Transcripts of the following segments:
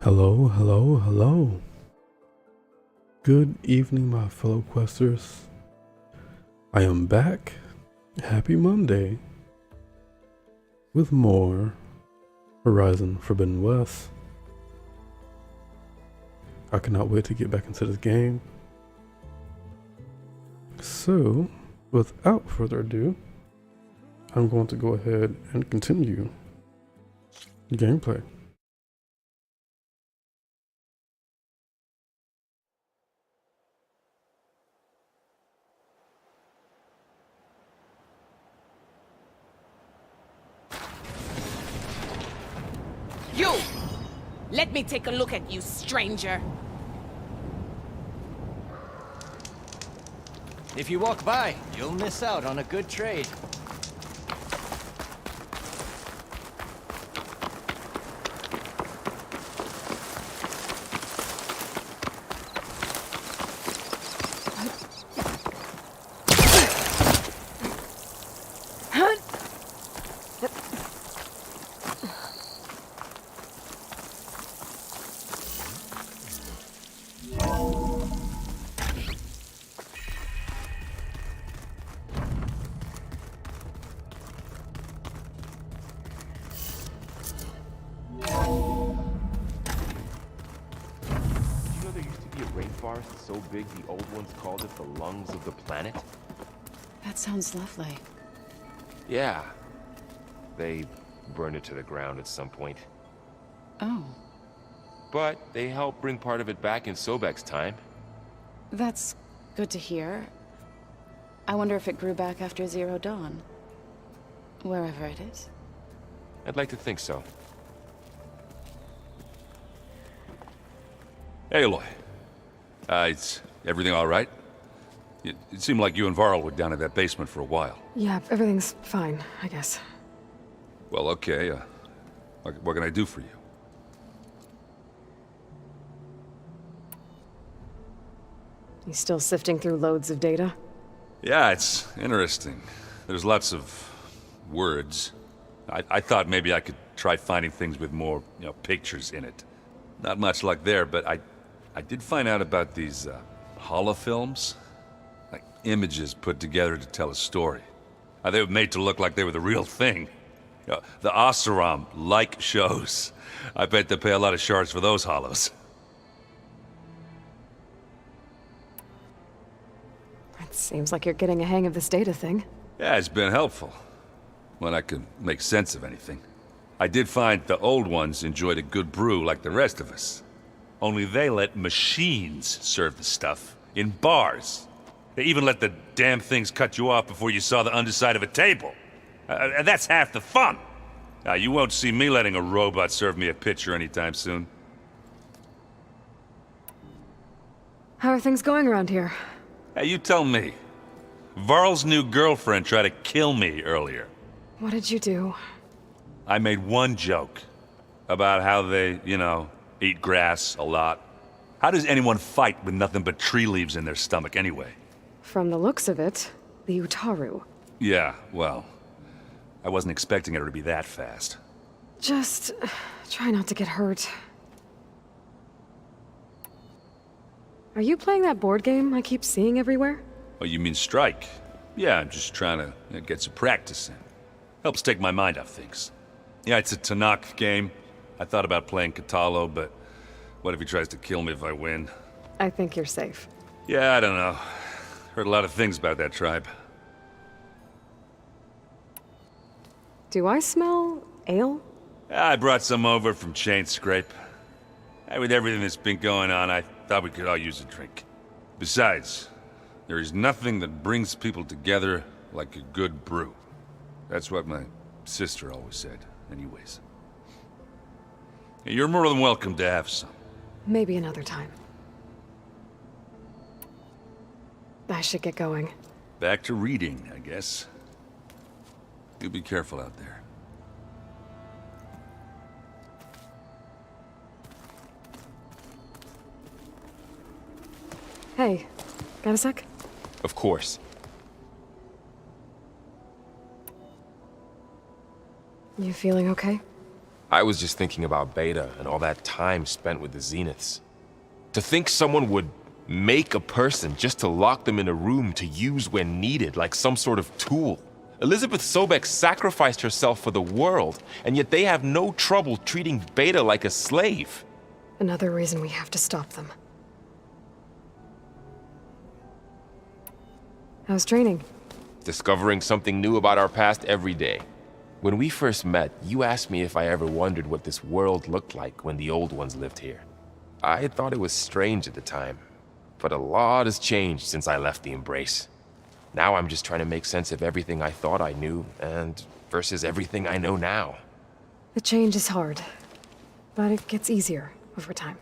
Hello, hello, hello. Good evening, my fellow questers. I am back. Happy Monday. With more Horizon Forbidden West. I cannot wait to get back into this game. So, without further ado, I'm going to go ahead and continue the gameplay. You! Let me take a look at you, stranger. If you walk by, you'll miss out on a good trade. Rainforest so big the old ones called it the lungs of the planet? That sounds lovely. Yeah. They burned it to the ground at some point. Oh, But they helped bring part of it back in Sobek's time. that's good to hear. I wonder if it grew back after Zero Dawn. Wherever it is. I'd like to think so. Hey, Eloi. Is everything all right? It seemed like you and Varl were down in that basement for a while. Yeah, everything's fine, I guess. Well, okay. What can I do for you? You still sifting through loads of data? Yeah, it's interesting. There's lots of words. I thought maybe I could try finding things with more, pictures in it. Not much luck there, but I did find out about these holofilms. Like images put together to tell a story. They were made to look like they were the real thing. The Oseram-like shows. I bet they pay a lot of shards for those hollows. It seems like you're getting a hang of this data thing. Yeah, it's been helpful. When I could make sense of anything. I did find the old ones enjoyed a good brew like the rest of us. Only they let machines serve the stuff in bars. They even let the damn things cut you off before you saw the underside of a table. And that's half the fun. You won't see me letting a robot serve me a pitcher anytime soon. How are things going around here? Hey, you tell me. Varl's new girlfriend tried to kill me earlier. What did you do? I made one joke about how they, eat grass a lot. How does anyone fight with nothing but tree leaves in their stomach anyway? From the looks of it, the Utaru. Yeah, well, I wasn't expecting her to be that fast. Just try not to get hurt. Are you playing that board game I keep seeing everywhere? Oh, you mean Strike? Yeah, I'm just trying to get some practice in. Helps take my mind off things. Yeah, it's a Tanakh game. I thought about playing Katalo, but what if he tries to kill me if I win? I think you're safe. Yeah, I don't know. Heard a lot of things about that tribe. Do I smell ale? I brought some over from Chain Scrape. With everything that's been going on, I thought we could all use a drink. Besides, there is nothing that brings people together like a good brew. That's what my sister always said, anyways. You're more than welcome to have some. Maybe another time. I should get going. Back to reading, I guess. You be careful out there. Hey, got a sec? Of course. You feeling okay? I was just thinking about Beta and all that time spent with the Zeniths. To think someone would make a person just to lock them in a room to use when needed, like some sort of tool. Elizabeth Sobek sacrificed herself for the world, and yet they have no trouble treating Beta like a slave. Another reason we have to stop them. How's training? Discovering something new about our past every day. When we first met, you asked me if I ever wondered what this world looked like when the old ones lived here. I thought it was strange at the time, but a lot has changed since I left the Embrace. Now I'm just trying to make sense of everything I thought I knew, and versus everything I know now. The change is hard, but it gets easier over time.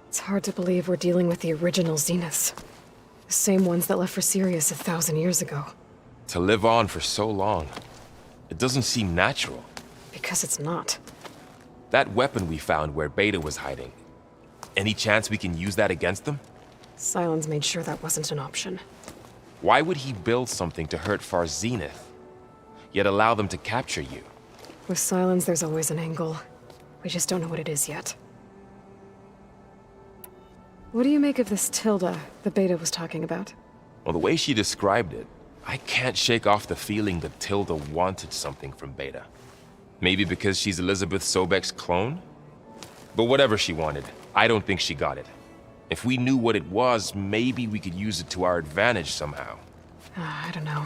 It's hard to believe we're dealing with the original Zeniths. The same ones that left for Sirius 1,000 years ago. To live on for so long, it doesn't seem natural. Because it's not. That weapon we found where Beta was hiding, any chance we can use that against them? Sylens made sure that wasn't an option. Why would he build something to hurt Far's Zenith, yet allow them to capture you? With Sylens, there's always an angle. We just don't know what it is yet. What do you make of this Tilda the Beta was talking about? Well, the way she described it, I can't shake off the feeling that Tilda wanted something from Beta. Maybe because she's Elizabeth Sobek's clone? But whatever she wanted, I don't think she got it. If we knew what it was, maybe we could use it to our advantage somehow. I don't know.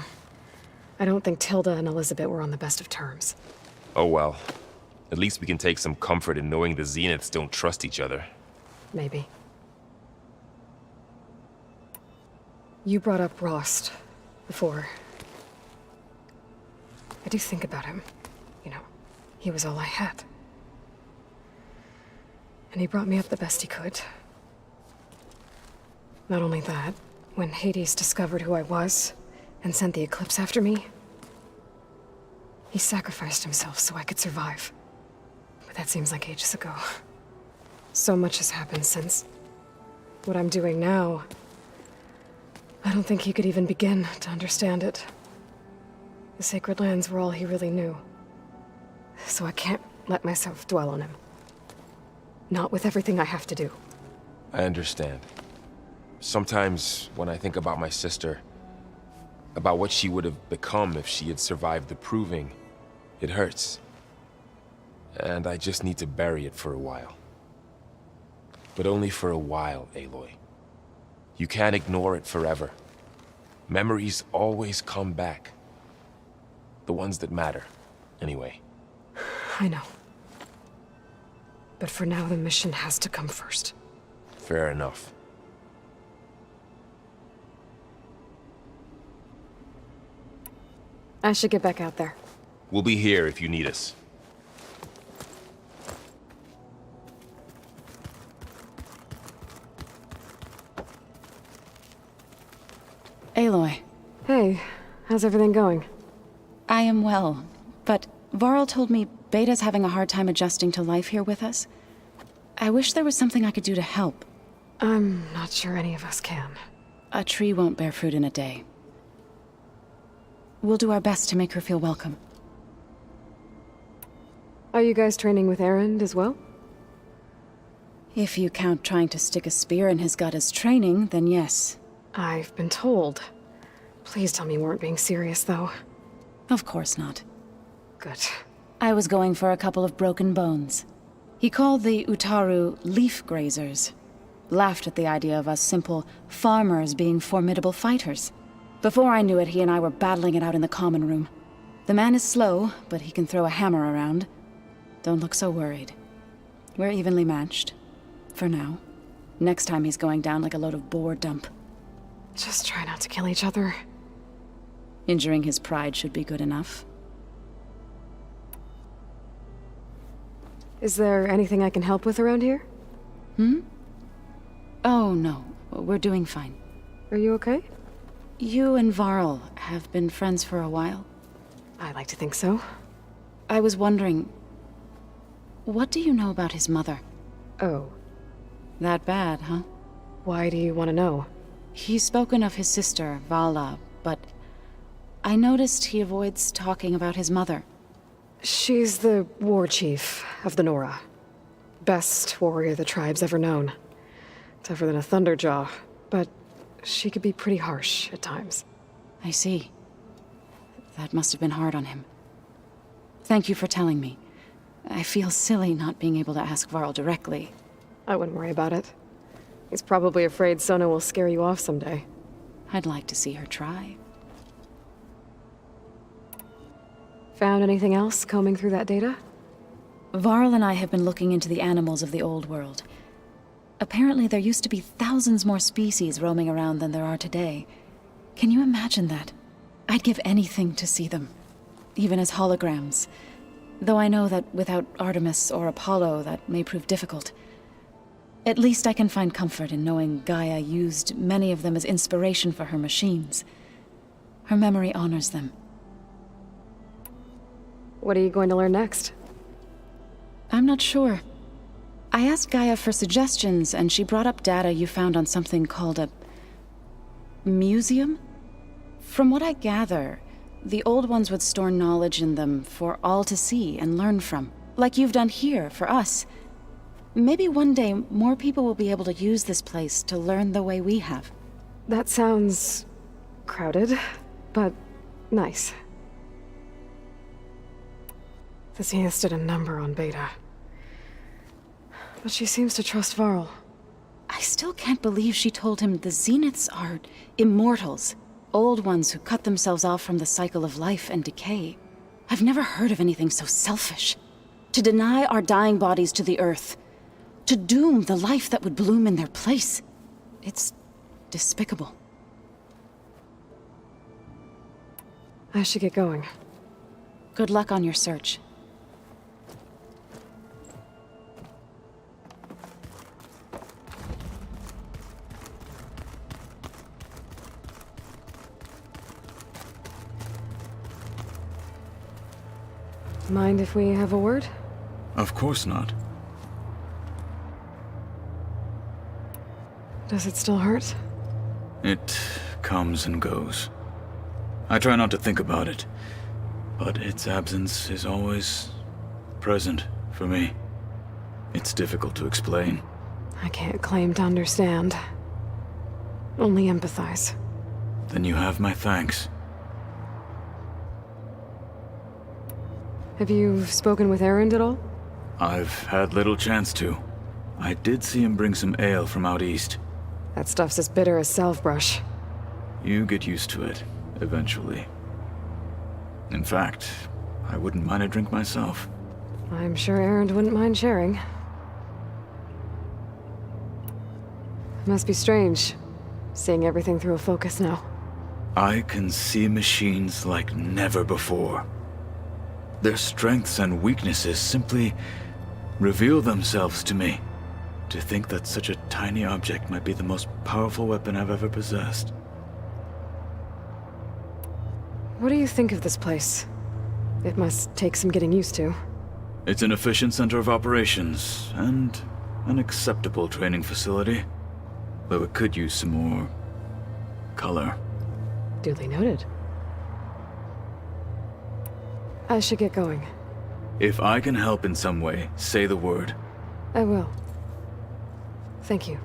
I don't think Tilda and Elizabeth were on the best of terms. Oh well. At least we can take some comfort in knowing the Zeniths don't trust each other. Maybe. You brought up Rost before. I do think about him. You know, he was all I had. And he brought me up the best he could. Not only that, when Hades discovered who I was and sent the Eclipse after me, he sacrificed himself so I could survive. But that seems like ages ago. So much has happened since. What I'm doing now, I don't think he could even begin to understand it. The Sacred Lands were all he really knew. So I can't let myself dwell on him. Not with everything I have to do. I understand. Sometimes, when I think about my sister, about what she would have become if she had survived the Proving, it hurts. And I just need to bury it for a while. But only for a while, Aloy. You can't ignore it forever. Memories always come back. The ones that matter, anyway. I know. But for now, the mission has to come first. Fair enough. I should get back out there. We'll be here if you need us. Eloi. Hey, how's everything going? I am well, but Varl told me Beta's having a hard time adjusting to life here with us. I wish there was something I could do to help. I'm not sure any of us can. A tree won't bear fruit in a day. We'll do our best to make her feel welcome. Are you guys training with Erend as well? If you count trying to stick a spear in his gut as training, then yes. I've been told. Please tell me you weren't being serious, though. Of course not. Good. I was going for a couple of broken bones. He called the Utaru leaf grazers. Laughed at the idea of us simple farmers being formidable fighters. Before I knew it, he and I were battling it out in the common room. The man is slow, but he can throw a hammer around. Don't look so worried. We're evenly matched. For now. Next time he's going down like a load of boar dump. Just try not to kill each other. Injuring his pride should be good enough. Is there anything I can help with around here? Oh, no. We're doing fine. Are you okay? You and Varl have been friends for a while. I like to think so. I was wondering, what do you know about his mother? Oh. That bad, huh? Why do you want to know? He's spoken of his sister, Vala, but I noticed he avoids talking about his mother. She's the war chief of the Nora. Best warrior the tribe's ever known. Tougher than a Thunderjaw, but she could be pretty harsh at times. I see. That must have been hard on him. Thank you for telling me. I feel silly not being able to ask Varl directly. I wouldn't worry about it. He's probably afraid Sona will scare you off someday. I'd like to see her try. Found anything else combing through that data? Varl and I have been looking into the animals of the old world. Apparently there used to be thousands more species roaming around than there are today. Can you imagine that? I'd give anything to see them, even as holograms. Though I know that without Artemis or Apollo, that may prove difficult. At least I can find comfort in knowing Gaia used many of them as inspiration for her machines. Her memory honors them. What are you going to learn next? I'm not sure. I asked Gaia for suggestions, and she brought up data you found on something called a museum? From what I gather, the old ones would store knowledge in them for all to see and learn from, like you've done here for us. Maybe one day more people will be able to use this place to learn the way we have. That sounds crowded, but nice. The Zeniths did a number on Beta. But she seems to trust Varl. I still can't believe she told him the Zeniths are immortals. Old ones who cut themselves off from the cycle of life and decay. I've never heard of anything so selfish. To deny our dying bodies to the earth. To doom the life that would bloom in their place. It's despicable. I should get going. Good luck on your search. Mind if we have a word? Of course not. Does it still hurt? It comes and goes. I try not to think about it, but its absence is always present for me. It's difficult to explain. I can't claim to understand. Only empathize. Then you have my thanks. Have you spoken with Erend at all? I've had little chance to. I did see him bring some ale from out east. That stuff's as bitter as salve-brush. You get used to it, eventually. In fact, I wouldn't mind a drink myself. I'm sure Erend wouldn't mind sharing. It must be strange, seeing everything through a focus now. I can see machines like never before. Their strengths and weaknesses simply reveal themselves to me. To think that such a tiny object might be the most powerful weapon I've ever possessed. What do you think of this place? It must take some getting used to. It's an efficient center of operations, and an acceptable training facility. Though it could use some more color. Duly noted. I should get going. If I can help in some way, say the word. I will. Thank you.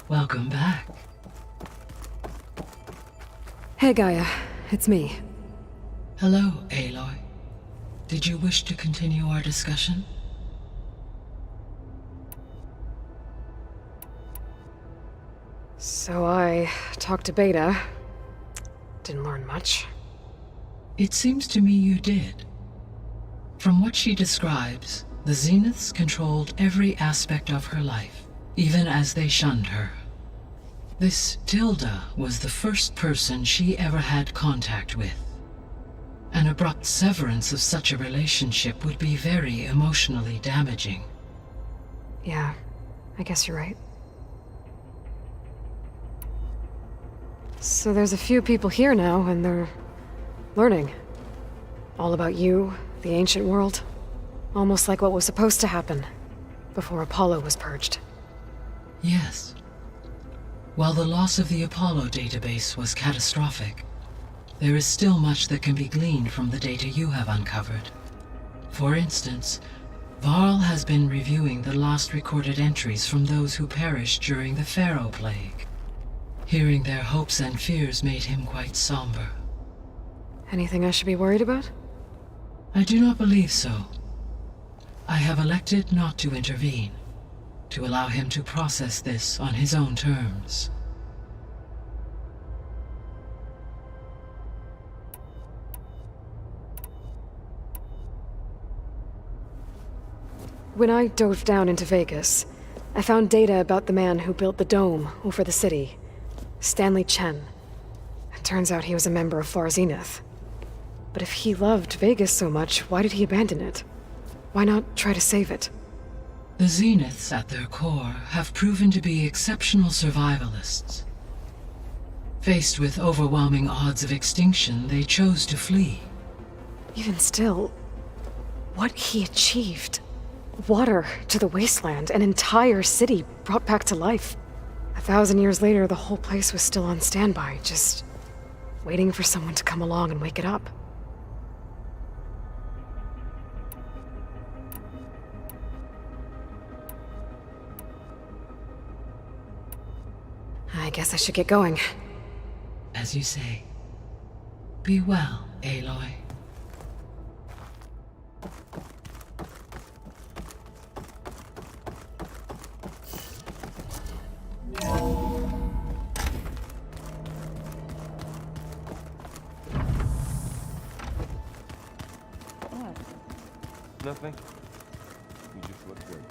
Welcome back. Hey, Gaia. It's me. Hello, Eloi. Did you wish to continue our discussion? So I talked to Beta. Didn't learn much. It seems to me you did. From what she describes, the Zeniths controlled every aspect of her life, even as they shunned her. This Tilda was the first person she ever had contact with. An abrupt severance of such a relationship would be very emotionally damaging. Yeah, I guess you're right. So there's a few people here now, and they're learning. All about you, the ancient world. Almost like what was supposed to happen before Apollo was purged. Yes. While the loss of the Apollo database was catastrophic, there is still much that can be gleaned from the data you have uncovered. For instance, Varl has been reviewing the last recorded entries from those who perished during the Pharaoh Plague. Hearing their hopes and fears made him quite somber. Anything I should be worried about? I do not believe so. I have elected not to intervene, to allow him to process this on his own terms. When I dove down into Vegas, I found data about the man who built the dome over the city. Stanley Chen. It turns out he was a member of Far Zenith. But if he loved Vegas so much, why did he abandon it? Why not try to save it? The Zeniths, at their core, have proven to be exceptional survivalists. Faced with overwhelming odds of extinction, they chose to flee. Even still, what he achieved. Water to the wasteland, an entire city brought back to life. 1,000 years later, the whole place was still on standby, just waiting for someone to come along and wake it up. I guess I should get going. As you say. Be well, Eloi. Nothing. You just look good.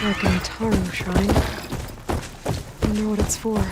like an Utaru shrine. Wonder what it's for.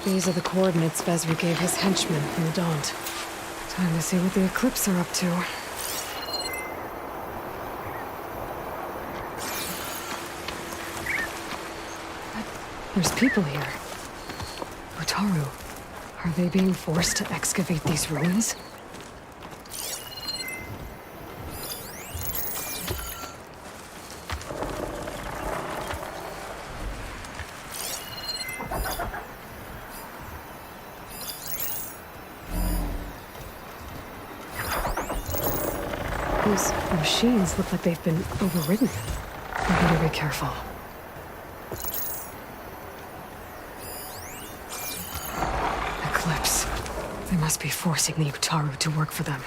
These are the coordinates Vezri gave his henchmen from the Daunt. Time to see what the Eclipse are up to. There's people here. Utaru. Are they being forced to excavate these ruins? These machines look like they've been overridden. I better be careful. Eclipse. They must be forcing the Utaru to work for them.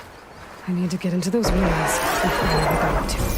I need to get into those ruins and find what they're up to.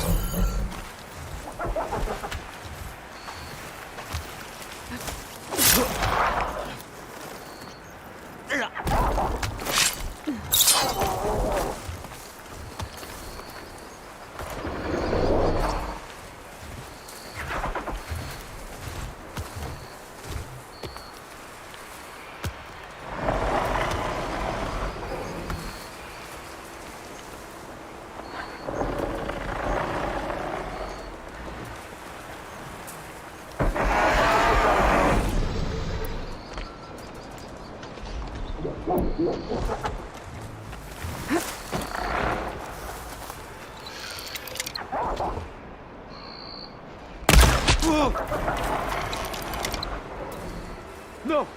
No!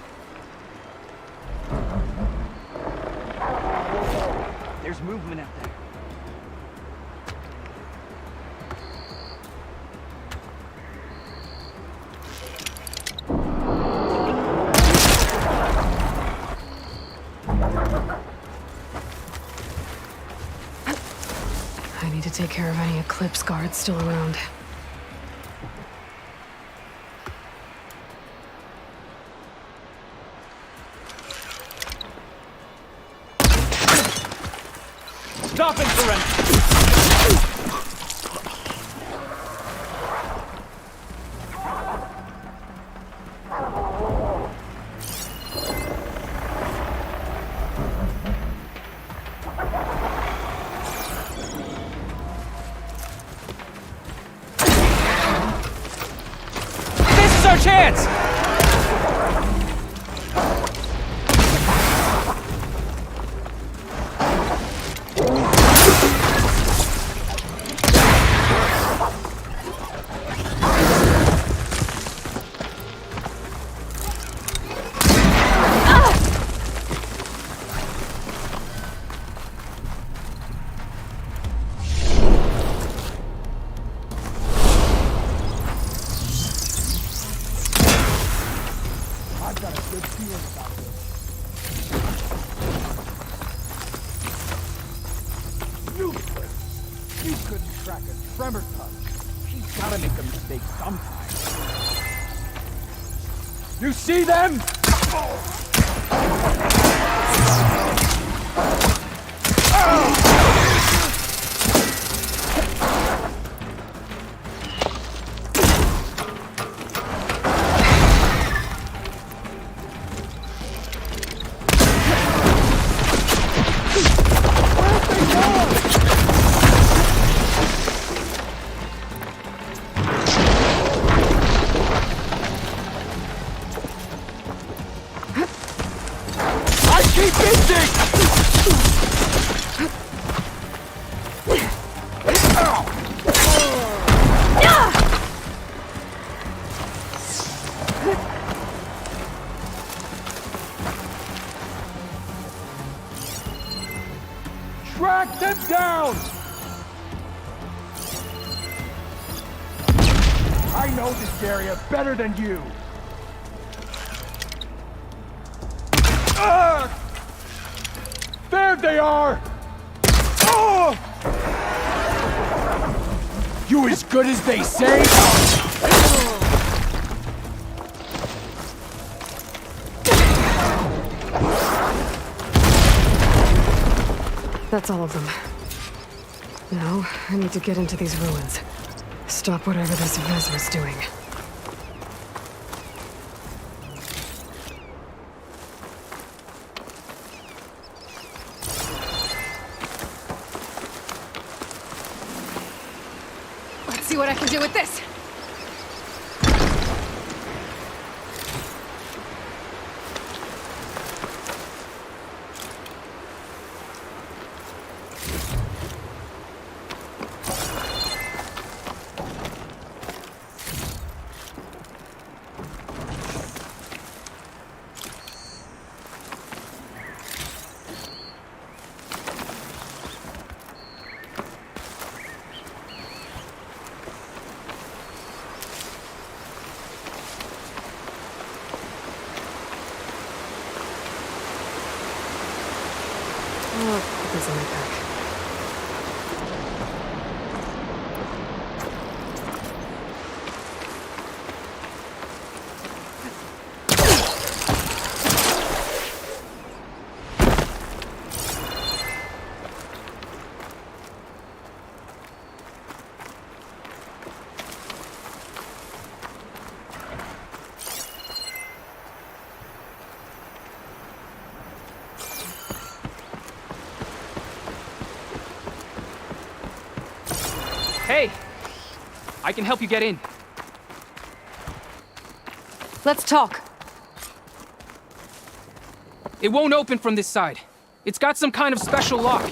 There's movement out there. I need to take care of any Eclipse guards still around. Stop and surrender! This is our chance! You couldn't track a tremor touch. She's gotta make a mistake sometime. You see them? Track them down! I know this area better than you! There they are! You as good as they say? That's all of them. Now, I need to get into these ruins. Stop whatever this Vezra's doing. Let's see what I can do with this. I'll put this in my pack. Hey! I can help you get in. Let's talk. It won't open from this side. It's got some kind of special lock.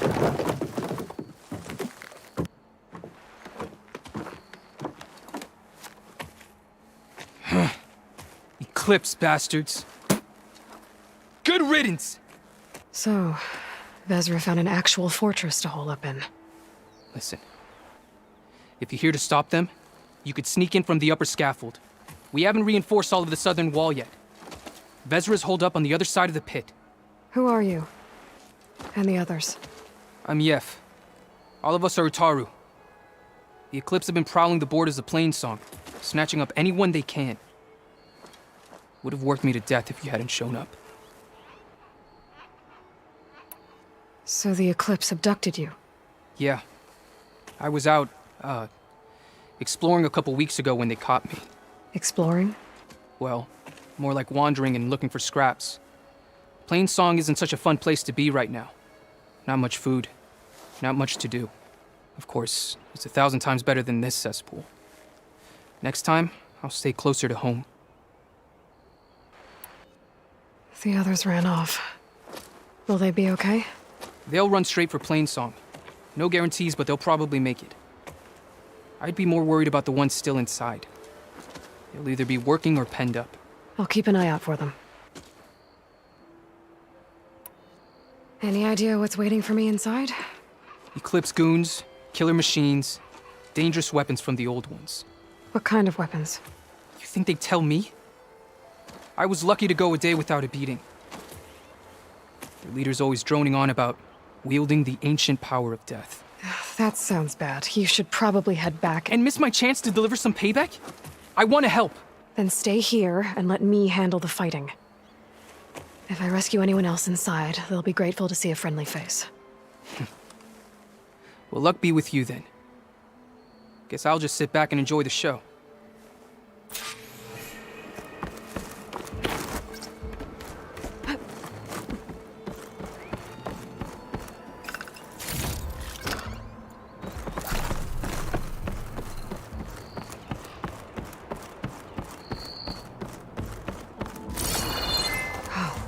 Eclipse, bastards. Good riddance! So, Vezra found an actual fortress to hole up in. Listen. If you're here to stop them, you could sneak in from the upper scaffold. We haven't reinforced all of the southern wall yet. Vezra's holed up on the other side of the pit. Who are you? And the others? I'm Yef. All of us are Utaru. The Eclipse have been prowling the borders of Plainsong, snatching up anyone they can. Would have worked me to death if you hadn't shown up. So the Eclipse abducted you? Yeah. I was out, exploring a couple weeks ago when they caught me. Exploring? Well, more like wandering and looking for scraps. Plainsong isn't such a fun place to be right now. Not much food. Not much to do. Of course, it's 1,000 times better than this cesspool. Next time, I'll stay closer to home. The others ran off. Will they be okay? They'll run straight for Plainsong. No guarantees, but they'll probably make it. I'd be more worried about the ones still inside. They'll either be working or penned up. I'll keep an eye out for them. Any idea what's waiting for me inside? Eclipse goons, killer machines, dangerous weapons from the old ones. What kind of weapons? You think they'd tell me? I was lucky to go a day without a beating. Their leader's always droning on about wielding the ancient power of death. That sounds bad. You should probably head back. And miss my chance to deliver some payback? I want to help. Then stay here and let me handle the fighting. If I rescue anyone else inside, they'll be grateful to see a friendly face. Well, luck be with you then. Guess I'll just sit back and enjoy the show.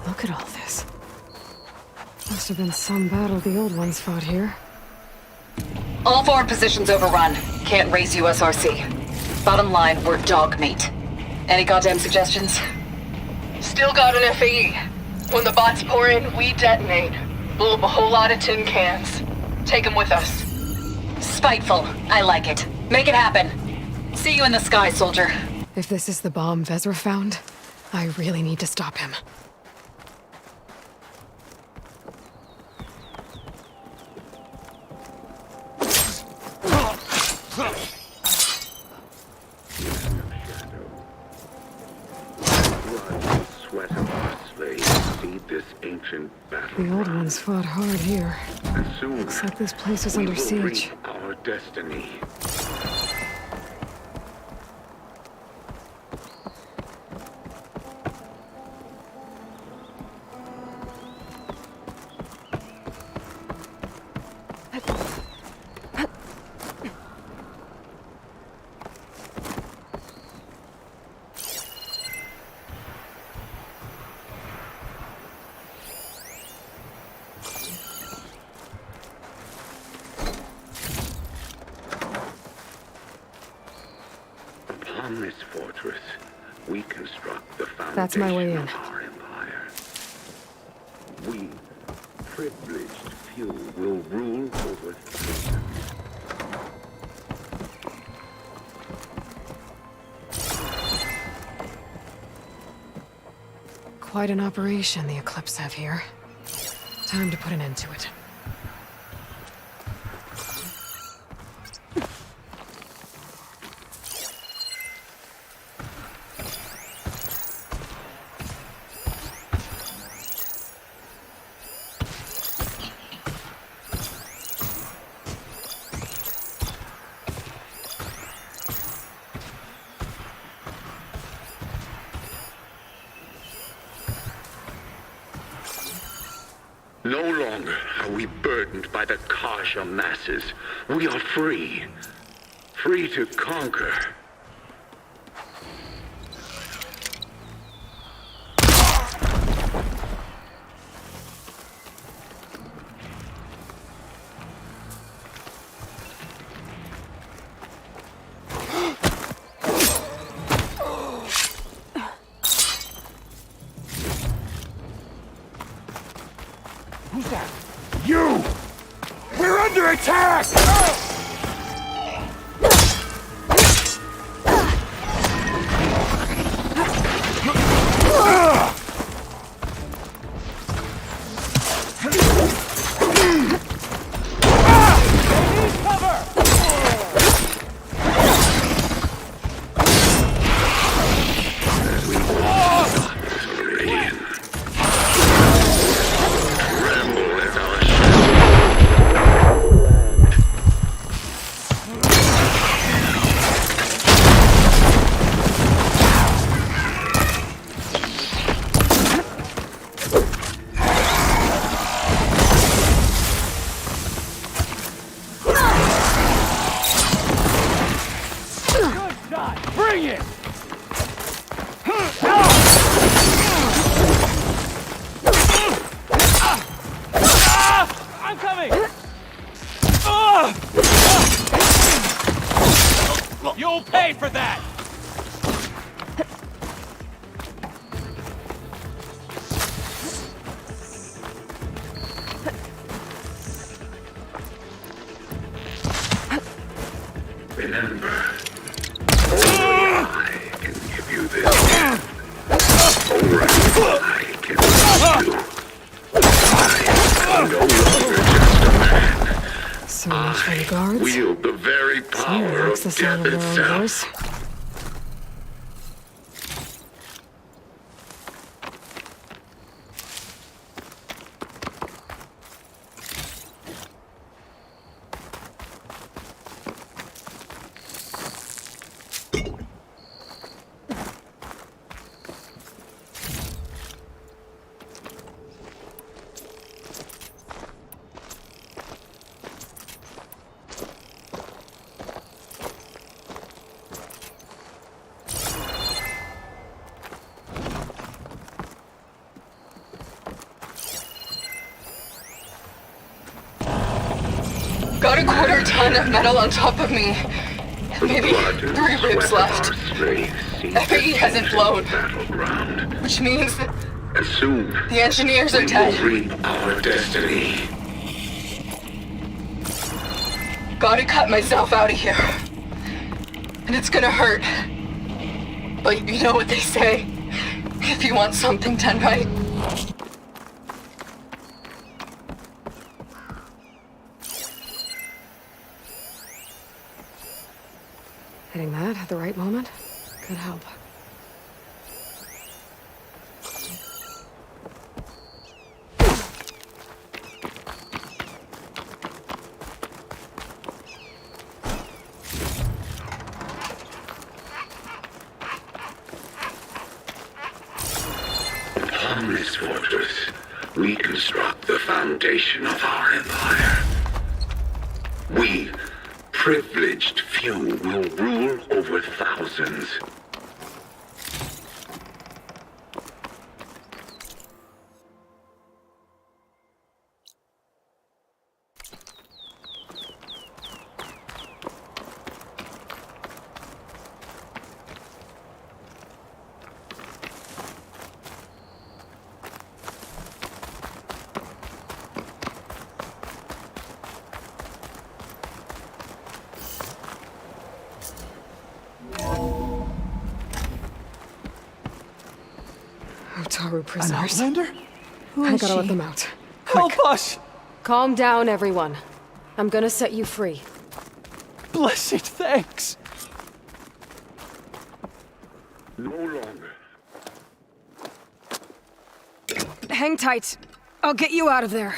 Look at all this. Must have been some battle the old ones fought here. All forward positions overrun. Can't raise USRC. Bottom line, we're dog meat. Any goddamn suggestions? Still got an FAE. When the bots pour in, we detonate. Blow up a whole lot of tin cans. Take them with us. Spiteful. I like it. Make it happen. See you in the sky, soldier. If this is the bomb Vezra found, I really need to stop him. The old ones fought hard here. Looks like this place is under siege. Our destiny. Upon this fortress, we construct the foundation That's my way in. of our empire. We, privileged few, will rule over thousands. Quite an operation the Eclipse have here. Time to put an end to it. No longer are we burdened by the Kasha masses. We are free. Free to conquer. Who's that? You! We're under attack! Bring it! I'm coming! You'll pay for that! Remember, only I can give you this. Only I can give you. I am no longer just a man. So So much for the guards. Wield the very Someone power knocks of this death out of their own doors. itself. Got a quarter ton of metal on top of me. Maybe 3 ribs left. FAE hasn't flown. Which means that Soon, the engineers are we dead. will reap our destiny. Gotta cut myself out of here. And it's gonna hurt. But you know what they say. If you want something done right, Hitting that at the right moment could help. Upon this fortress, we construct the foundation of our empire. We, privileged few, will rule over thousands. Utaru prisoners. Outlander? Who I is gotta she? let them out. Help us! Calm down, everyone. I'm gonna set you free. Blessed thanks! No longer. Hang tight. I'll get you out of there.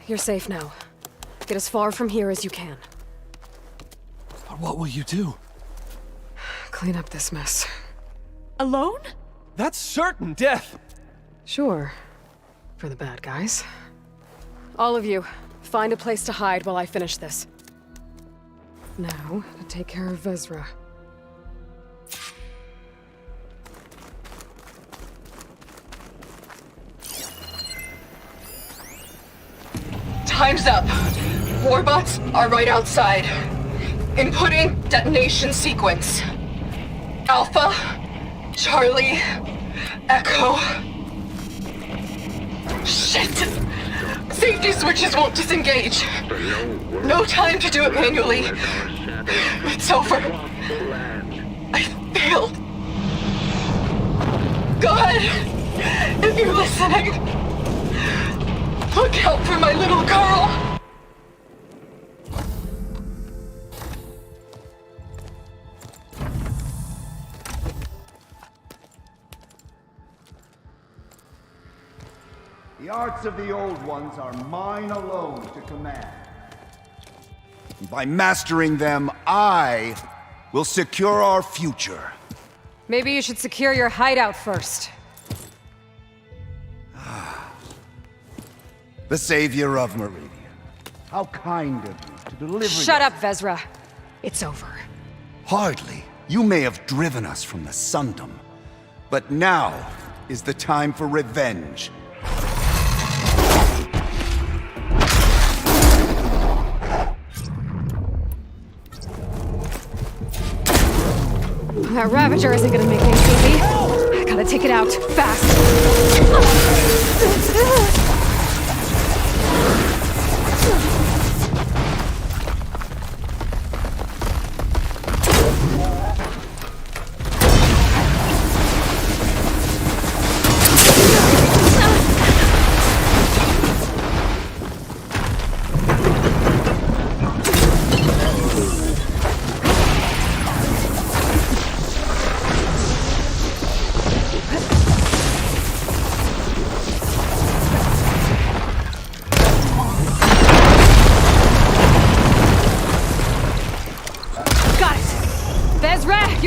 You're safe now. Get as far from here as you can. But what will you do? Clean up this mess. Alone? That's certain death! Sure. For the bad guys. All of you, find a place to hide while I finish this. Now, to take care of Vezra. time's up. Warbots are right outside. Inputting detonation sequence. Alpha, Charlie, Echo. Shit! Safety switches won't disengage. No time to do it manually. It's over. I failed. God, if you're listening, look out for my little girl. The arts of the Old Ones are mine alone to command. By mastering them, I will secure our future. Maybe you should secure your hideout first. The savior of Meridian. How kind of you to deliver. Shut up, Vezra. It's over. Hardly. You may have driven us from the Sundom, but now is the time for revenge. That Ravager isn't gonna make things easy. I gotta take it out, fast.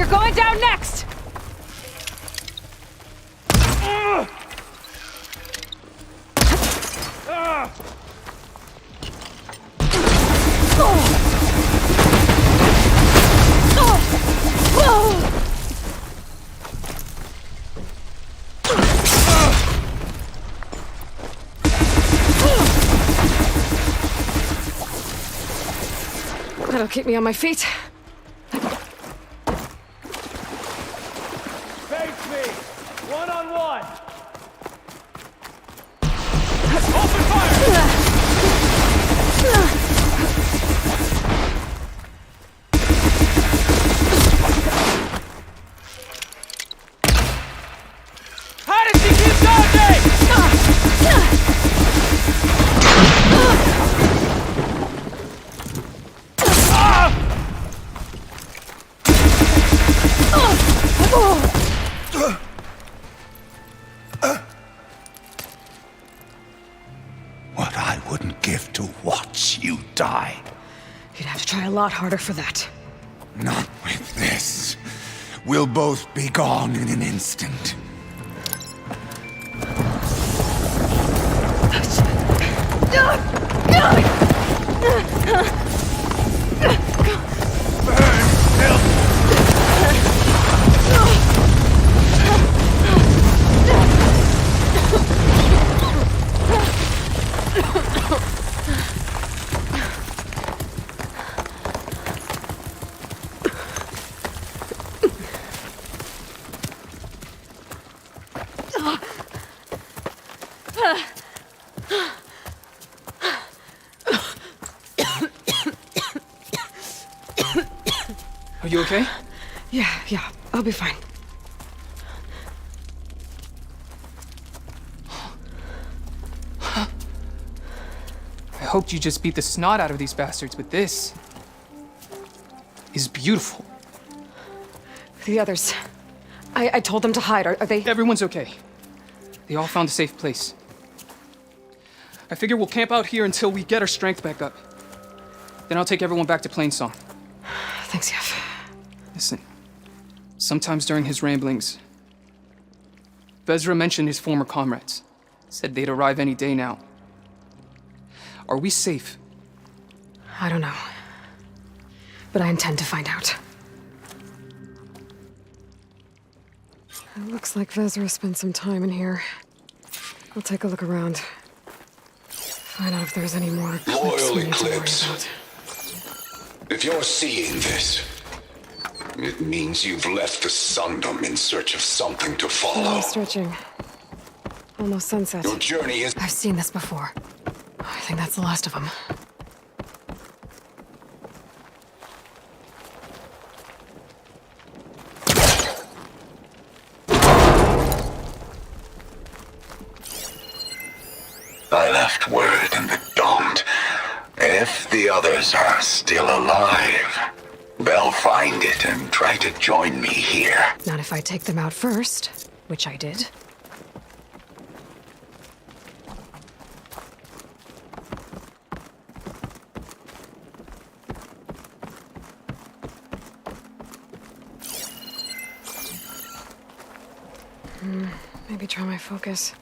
You're going down next! That'll keep me on my feet. Face me! One-on-one! Open fire! How does she keep dodging? What I wouldn't give to watch you die. You'd have to try a lot harder for that. Not with this. We'll both be gone in an instant. Are you okay? Yeah, I'll be fine. I hoped you just beat the snot out of these bastards, but this is beautiful. The others. I told them to hide. Are they? Everyone's okay. They all found a safe place. I figure we'll camp out here until we get our strength back up. Then I'll take everyone back to Plainsong. Thanks, Yev. Listen, sometimes during his ramblings, Vezra mentioned his former comrades. Said they'd arrive any day now. Are we safe? I don't know. But I intend to find out. It looks like Vezra spent some time in here. I'll take a look around. Find out if there's any more Eclipse Loyal we need to worry Eclipse. about. If you're seeing this, it means you've left the Sundom in search of something to follow. Stretching. Almost sunset. Your journey is... I've seen this before. I think that's the last of them. I left word in the Daunt. If the others are still alive, they'll find it and try to join me here. Not if I take them out first, which I did. Maybe try my focus.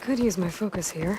Could use my focus here.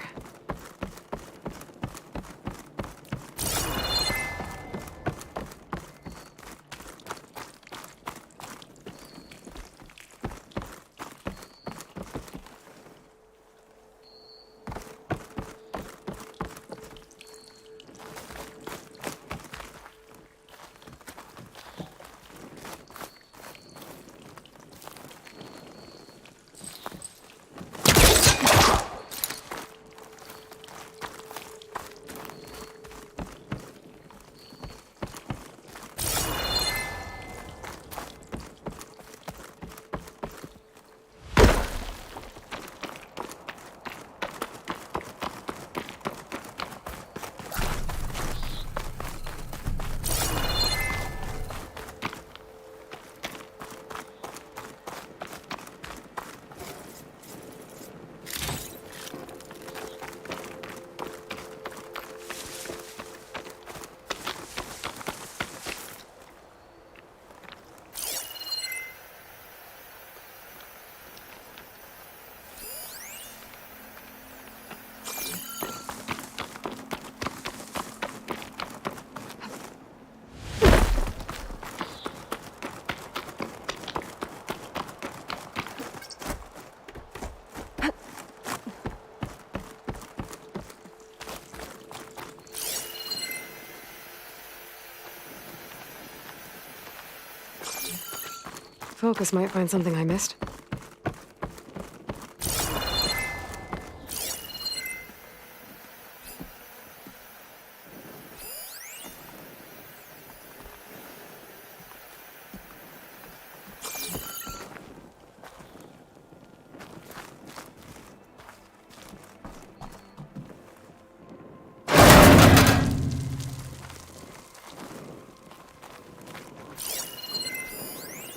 focus might find something I missed.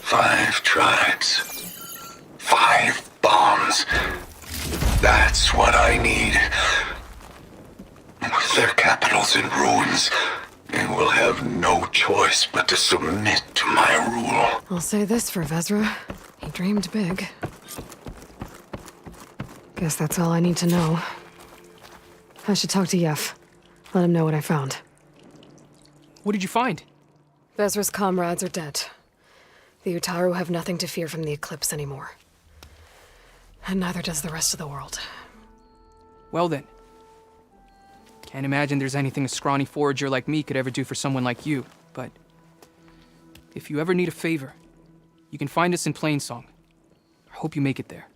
Five tribes. 5 bombs. That's what I need. With their capitals in ruins, they will have no choice but to submit to my rule. I'll say this for Vezra. He dreamed big. Guess that's all I need to know. I should talk to Yef. Let him know what I found. What did you find? Vezra's comrades are dead. The Utaru have nothing to fear from the Eclipse anymore. And neither does the rest of the world. Well then. Can't imagine there's anything a scrawny forager like me could ever do for someone like you, but... if you ever need a favor, you can find us in Plainsong. I hope you make it there.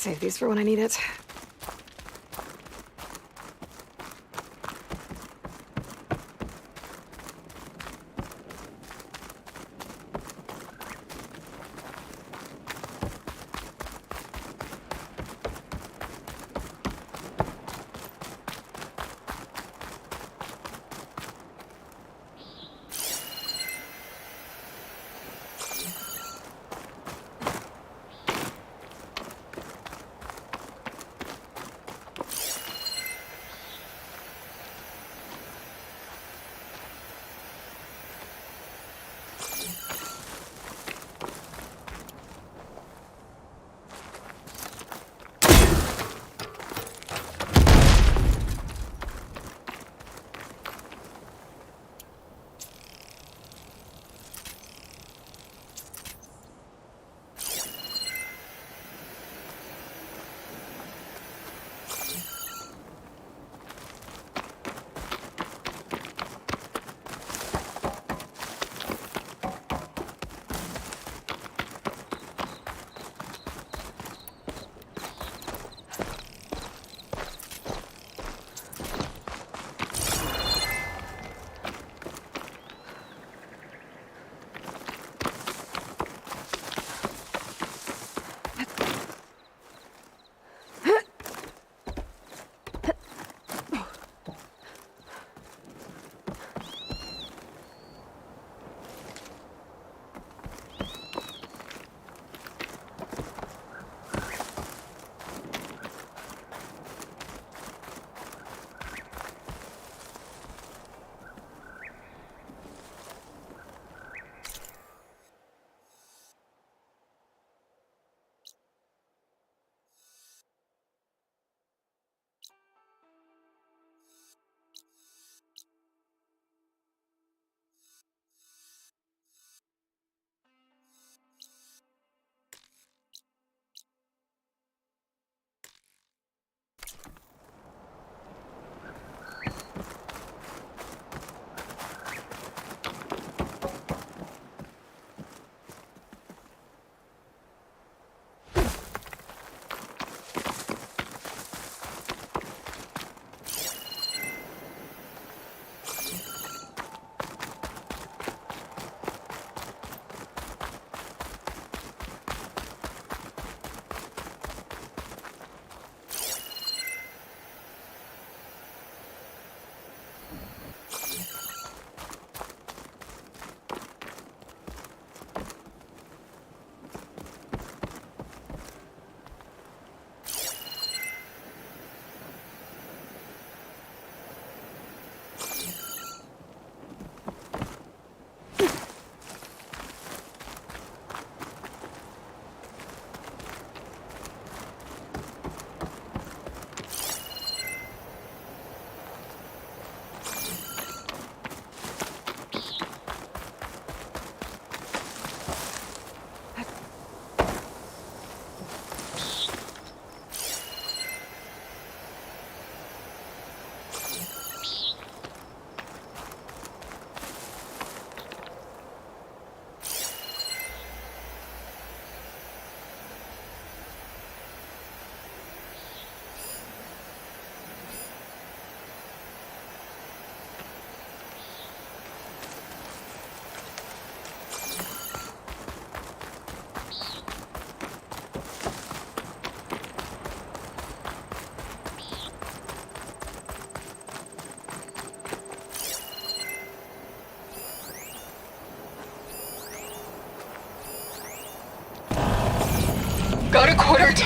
Save these for when I need it.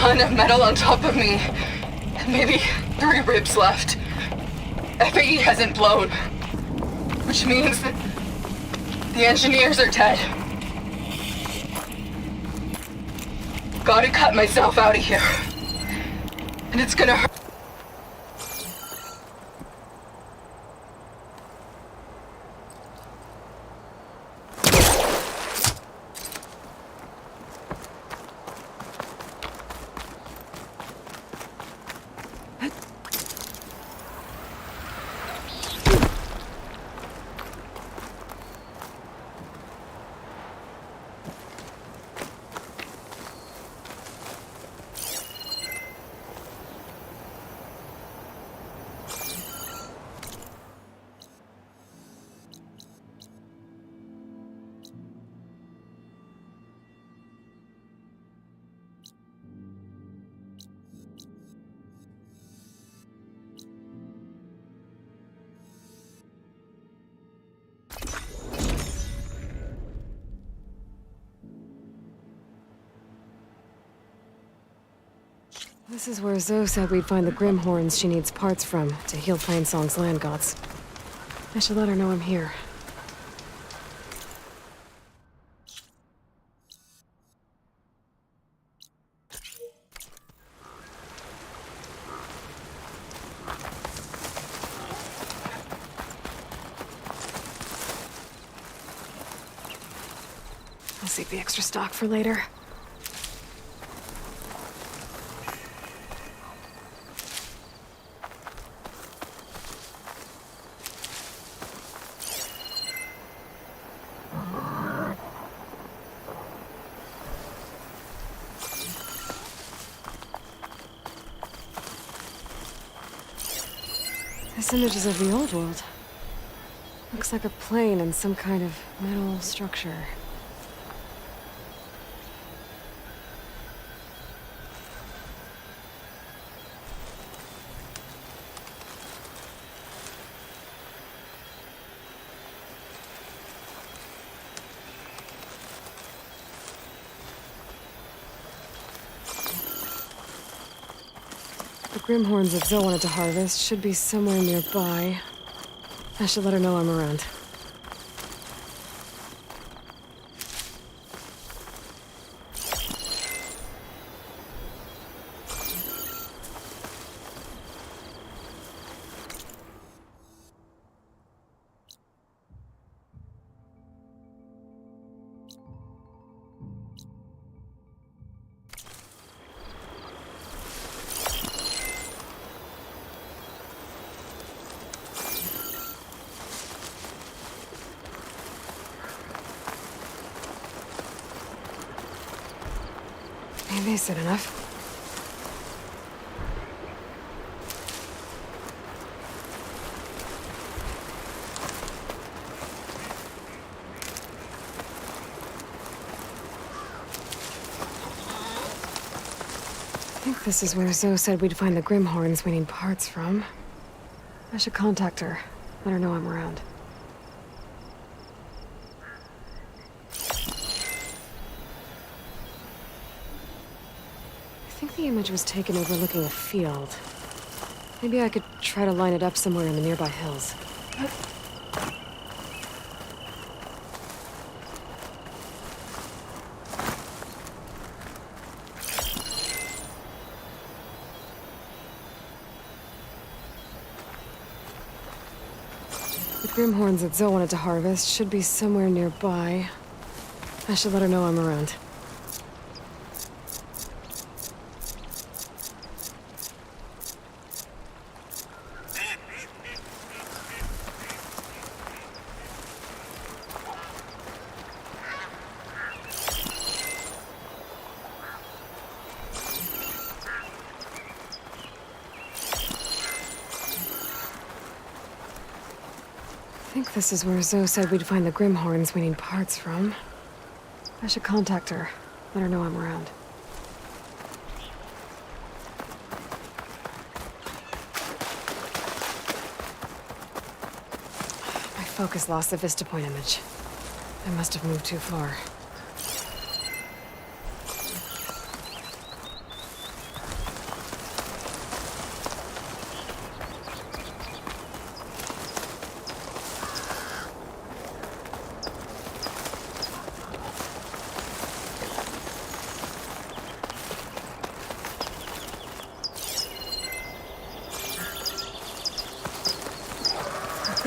ton of metal on top of me. Maybe 3 ribs left. FAE hasn't blown. Which means that the engineers are dead. Gotta cut myself out of here. And it's gonna hurt. This is where Zoe said we'd find the Grimhorns she needs parts from to heal Plainsong's land gods. I should let her know I'm here. I'll save the extra stock for later. This image is of the old world. Looks like a plane and some kind of metal structure. The Grimhorns that Zoe wanted to harvest should be somewhere nearby. I should let her know I'm around. Maybe I said enough. I think this is where Zoe said we'd find the Grimhorns we need parts from. I should contact her, let her know I'm around. I think the image was taken overlooking a field. Maybe I could try to line it up somewhere in the nearby hills. The Grimhorns that Zoe wanted to harvest should be somewhere nearby. I should let her know I'm around. I think this is where Zoe said we'd find the Grimhorns we need parts from. I should contact her, let her know I'm around. My focus lost the Vista Point image. I must have moved too far.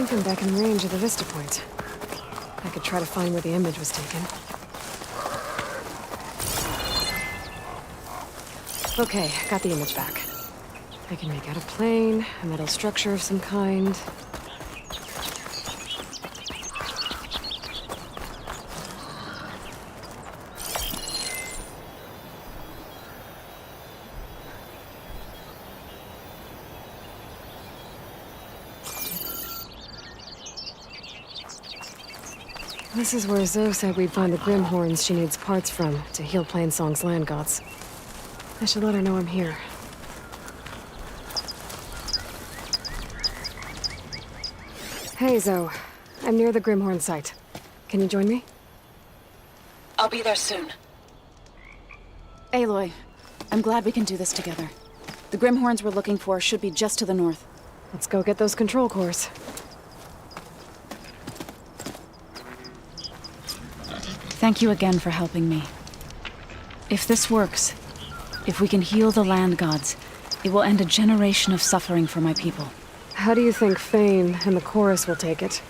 think I'm back in range of the vista point. I could try to find where the image was taken. Okay, got the image back. I can make out a plane, a metal structure of some kind. This is where Zoe said we'd find the Grimhorns she needs parts from to heal Plainsong's land gods. I should let her know I'm here. Hey, Zoe. I'm near the Grimhorn site. Can you join me? I'll be there soon. Eloi, I'm glad we can do this together. The Grimhorns we're looking for should be just to the north. Let's go get those control cores. Thank you again for helping me. If this works, if we can heal the land gods, it will end a generation of suffering for my people. How do you think Fane and the chorus will take it?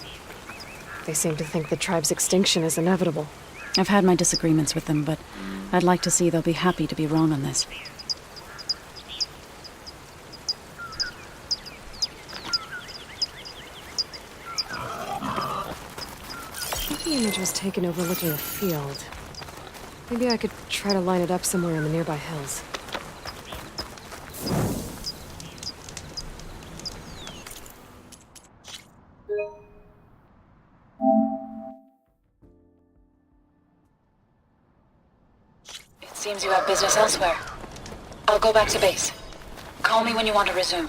They seem to think the tribe's extinction is inevitable. I've had my disagreements with them, but I'd like to see they'll be happy to be wrong on this. The image was taken overlooking a field. Maybe I could try to line it up somewhere in the nearby hills. It seems you have business elsewhere. I'll go back to base. Call me when you want to resume.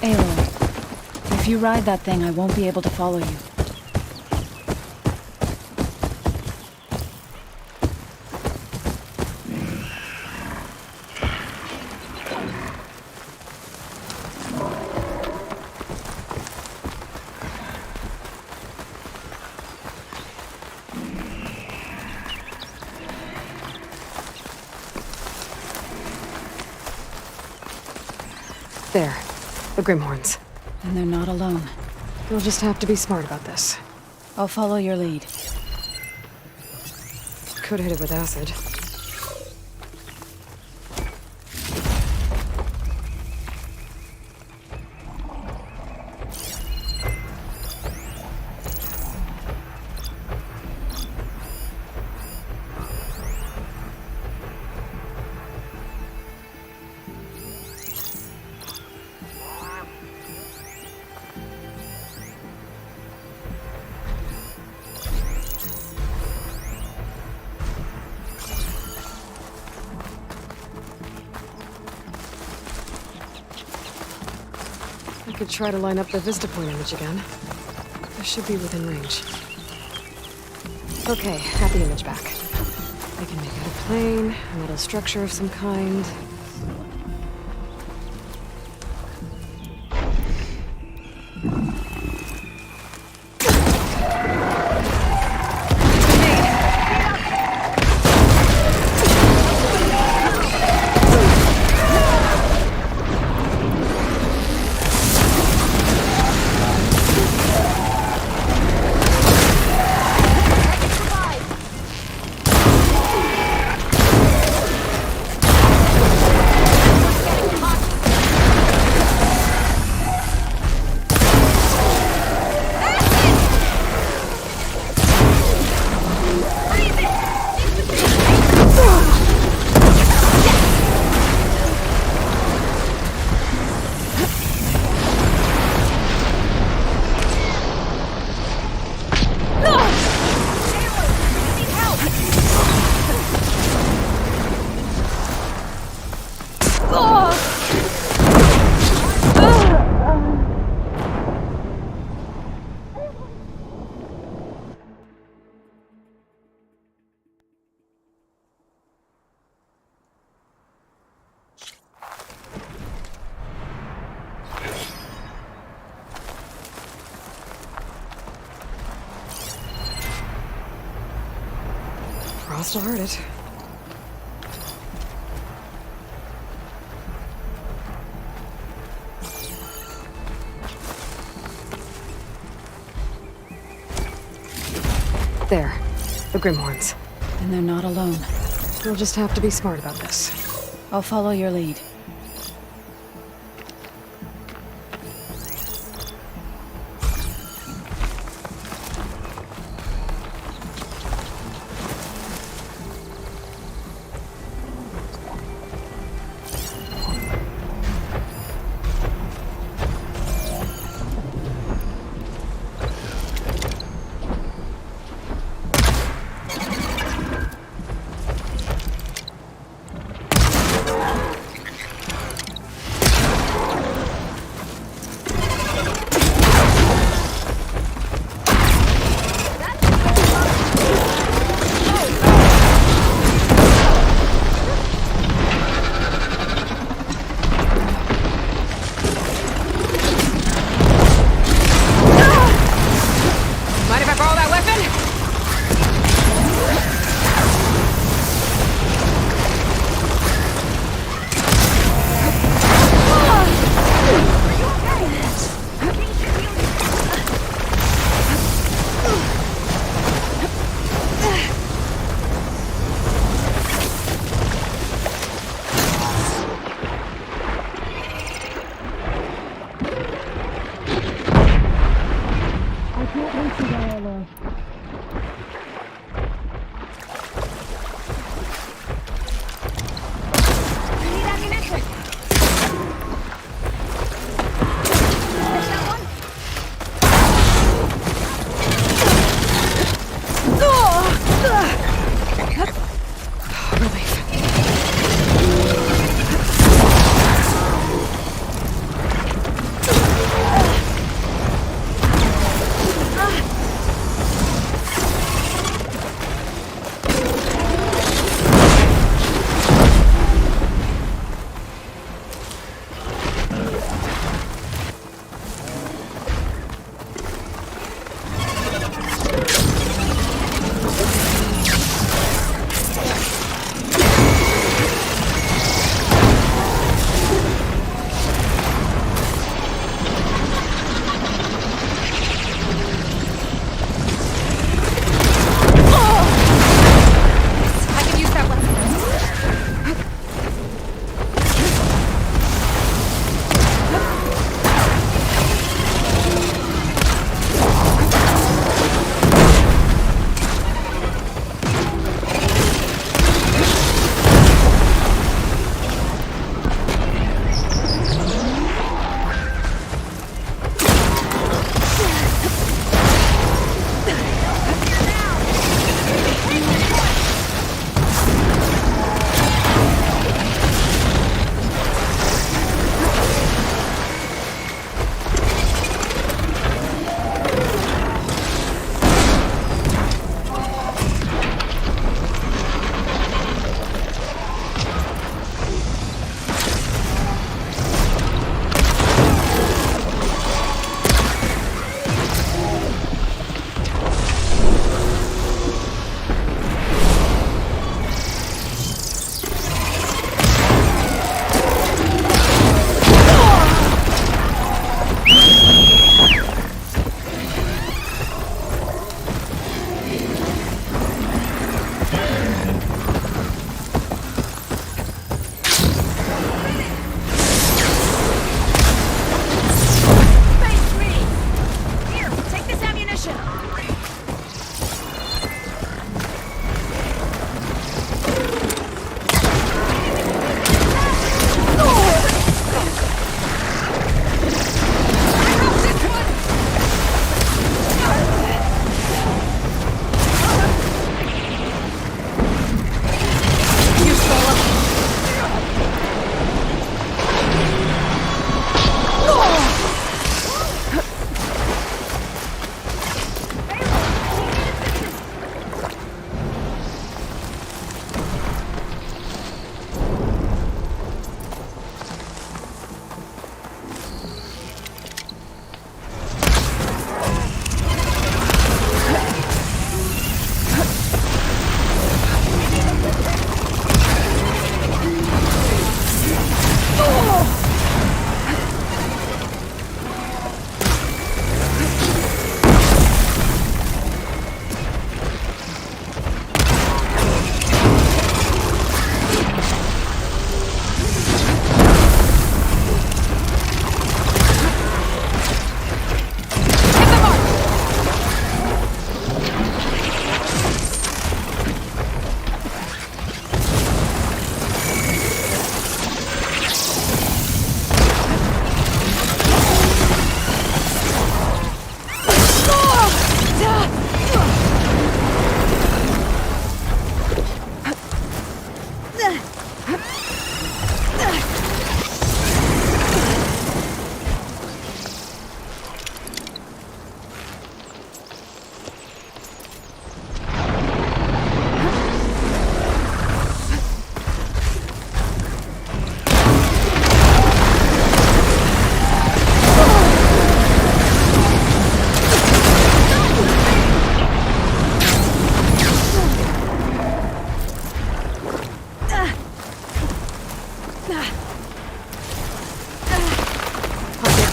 Eloi, if you ride that thing, I won't be able to follow you. There. The Grimhorns. And they're not alone. You'll just have to be smart about this. I'll follow your lead. Could hit it with acid. I could try to line up the vista point image again. I should be within range. Okay, got the image back. I can make out a plane, a metal structure of some kind. Varl still heard it. There. The Grimhorns. And they're not alone. We'll just have to be smart about this. I'll follow your lead.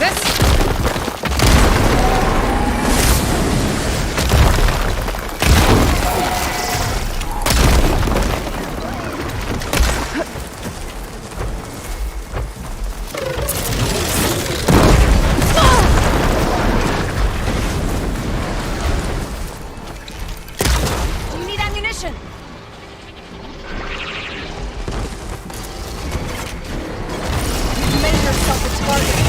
this? Do you need ammunition? You've made yourself a target.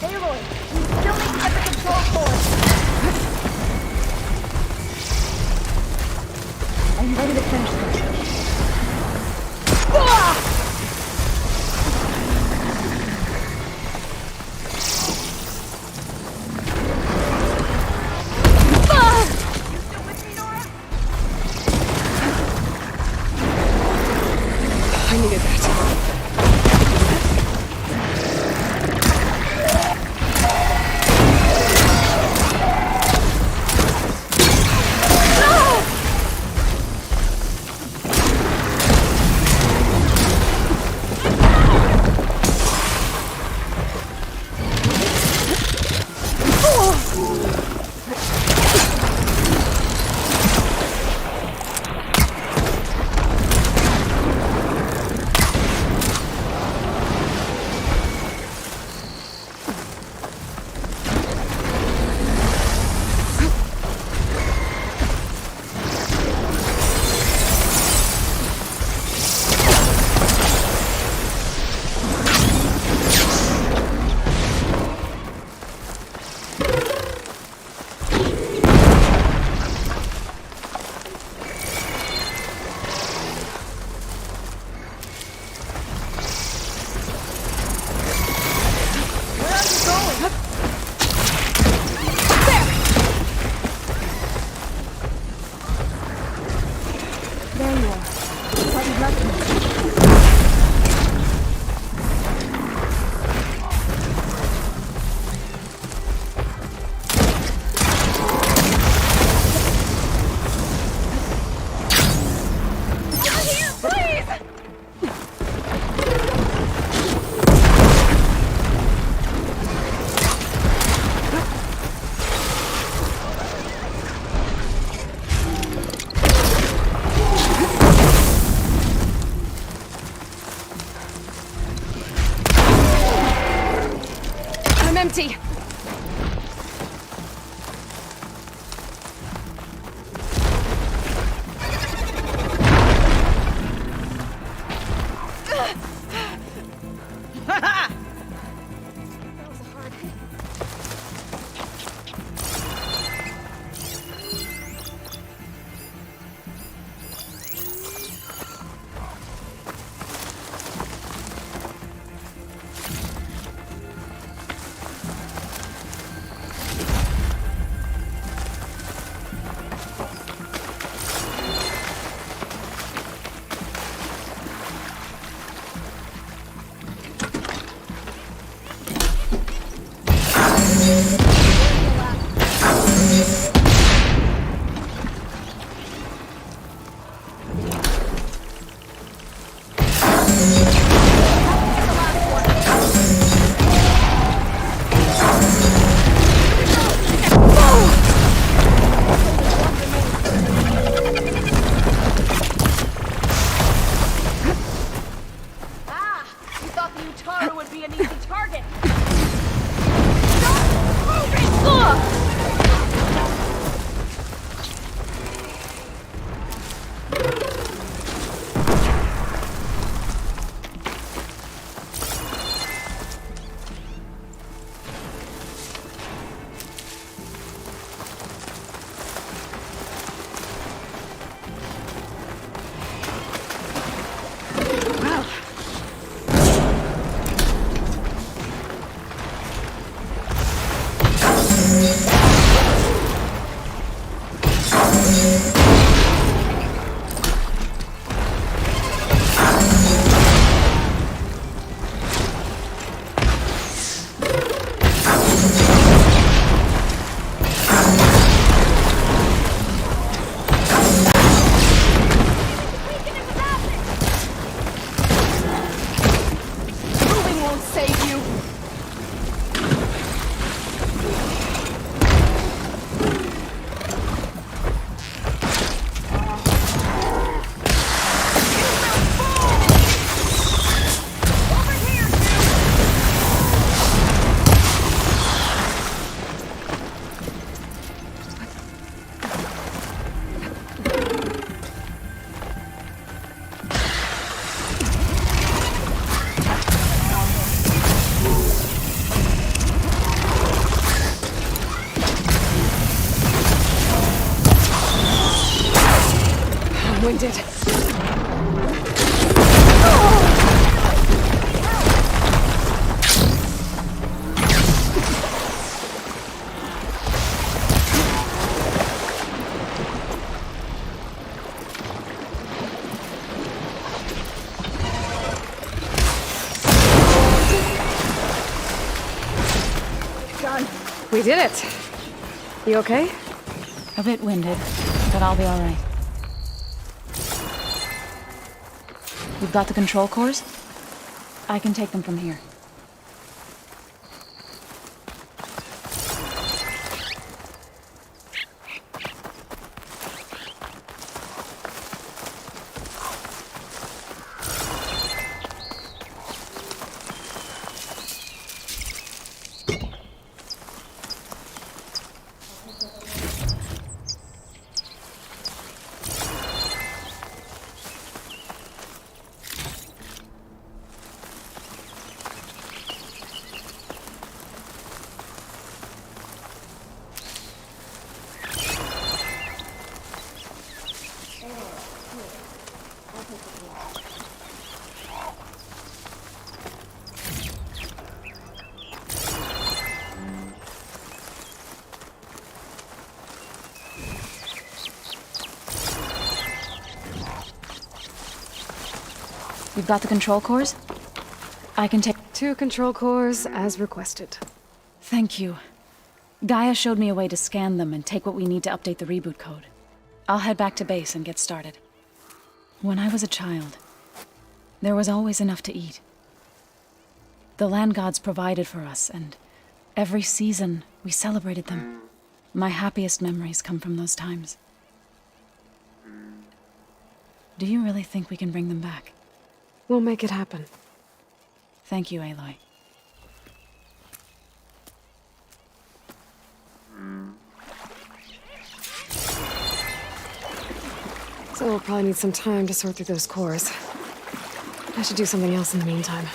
Eloi, you still need to get the control cord. Are you ready to finish this? I needed that. I'm winded. We did it. You okay? A bit winded, but I'll be all right. You've got the control cores? I can take them from here. You've got the control cores? I can take... 2 control cores, as requested. Thank you. Gaia showed me a way to scan them and take what we need to update the reboot code. I'll head back to base and get started. When I was a child, there was always enough to eat. The land gods provided for us, and every season we celebrated them. My happiest memories come from those times. Do you really think we can bring them back? We'll make it happen. Thank you, Eloi. So we'll probably need some time to sort through those cores. I should do something else in the meantime.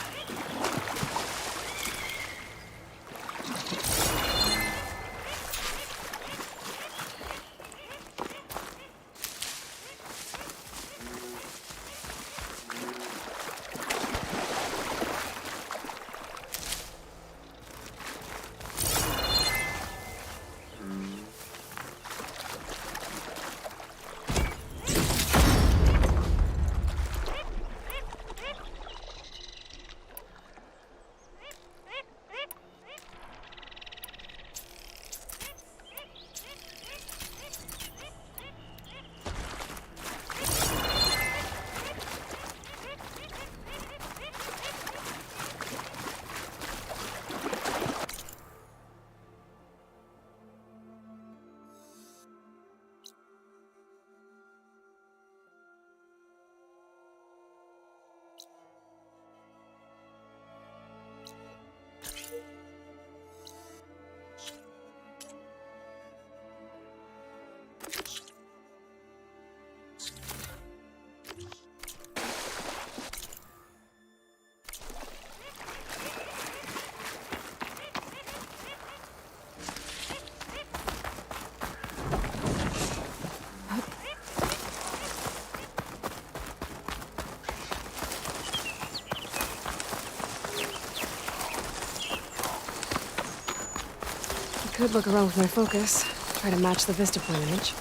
Could look around with my focus, try to match the Vista point image.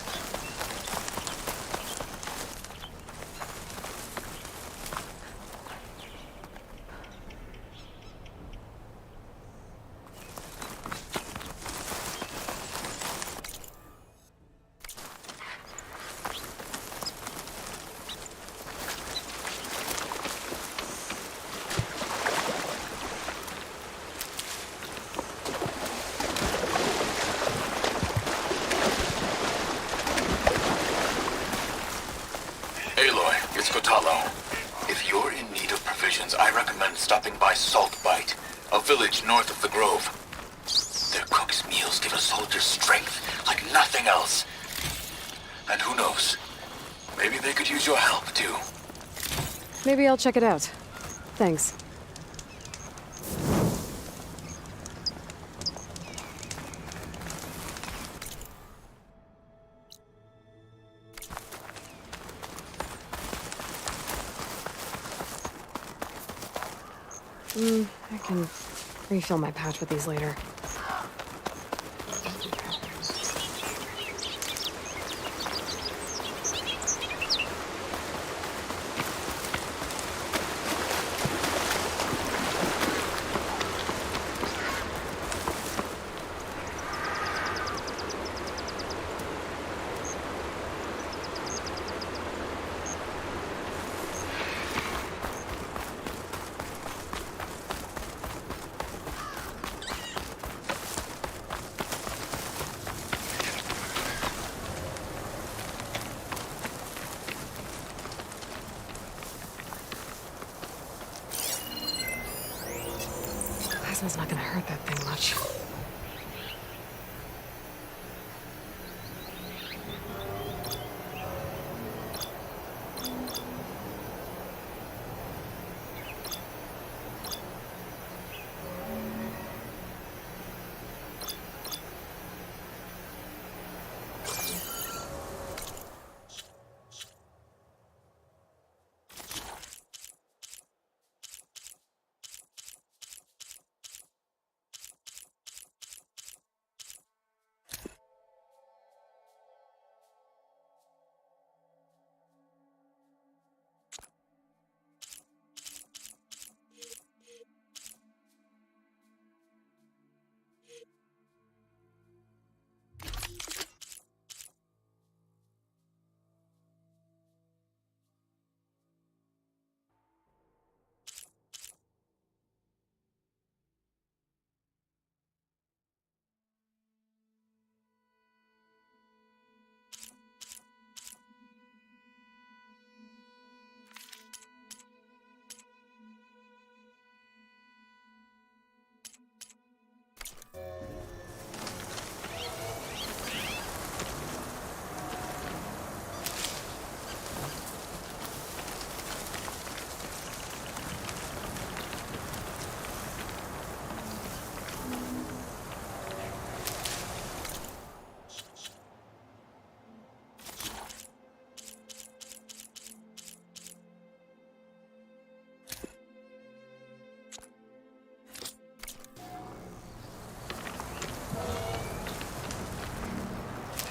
Eloi, it's Kotalo. If you're in need of provisions, I recommend stopping by Saltbite, a village north of the Grove. Their cook's meals give a soldier strength like nothing else. And who knows, maybe they could use your help, too. Maybe I'll check it out. Thanks. I can refill my pouch with these later. Plasma's not gonna hurt that thing much.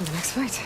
For the next fight.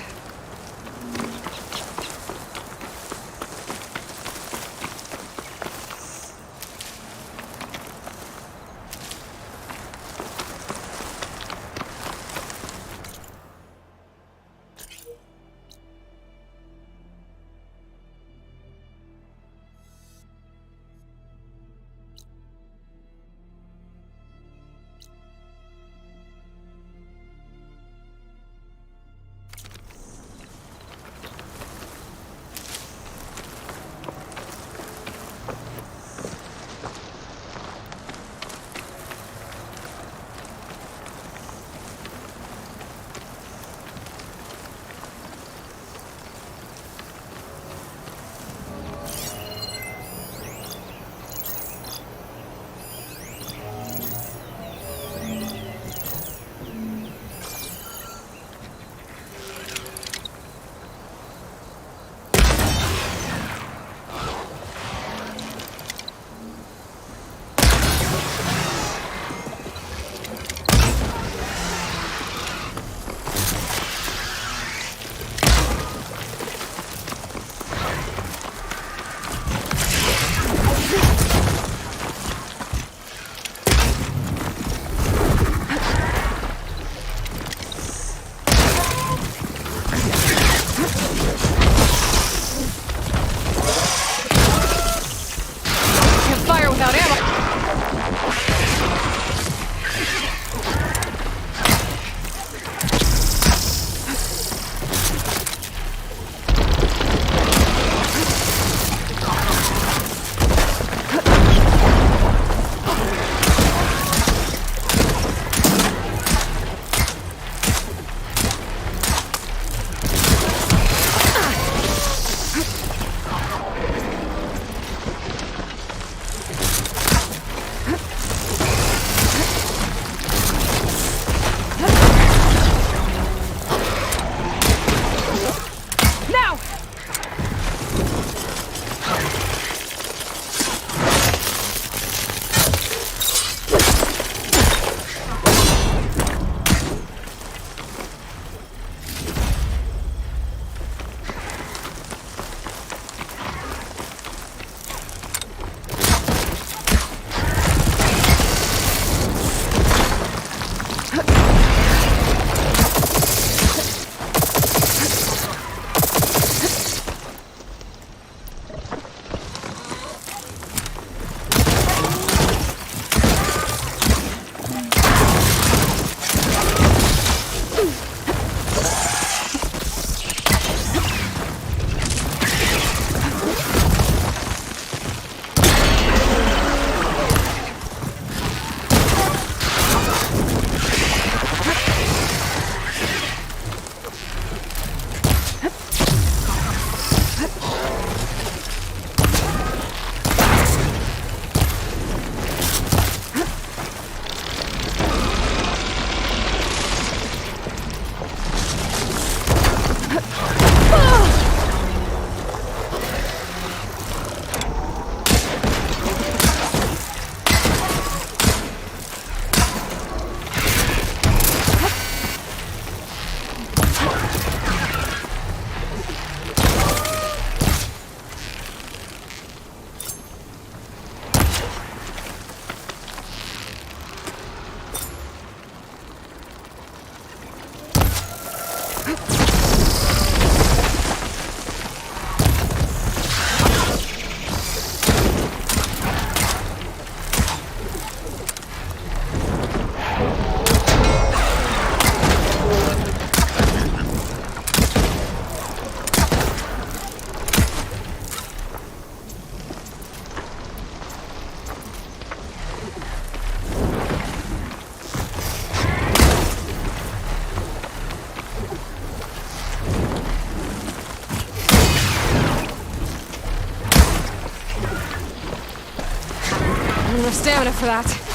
Not enough stamina for that.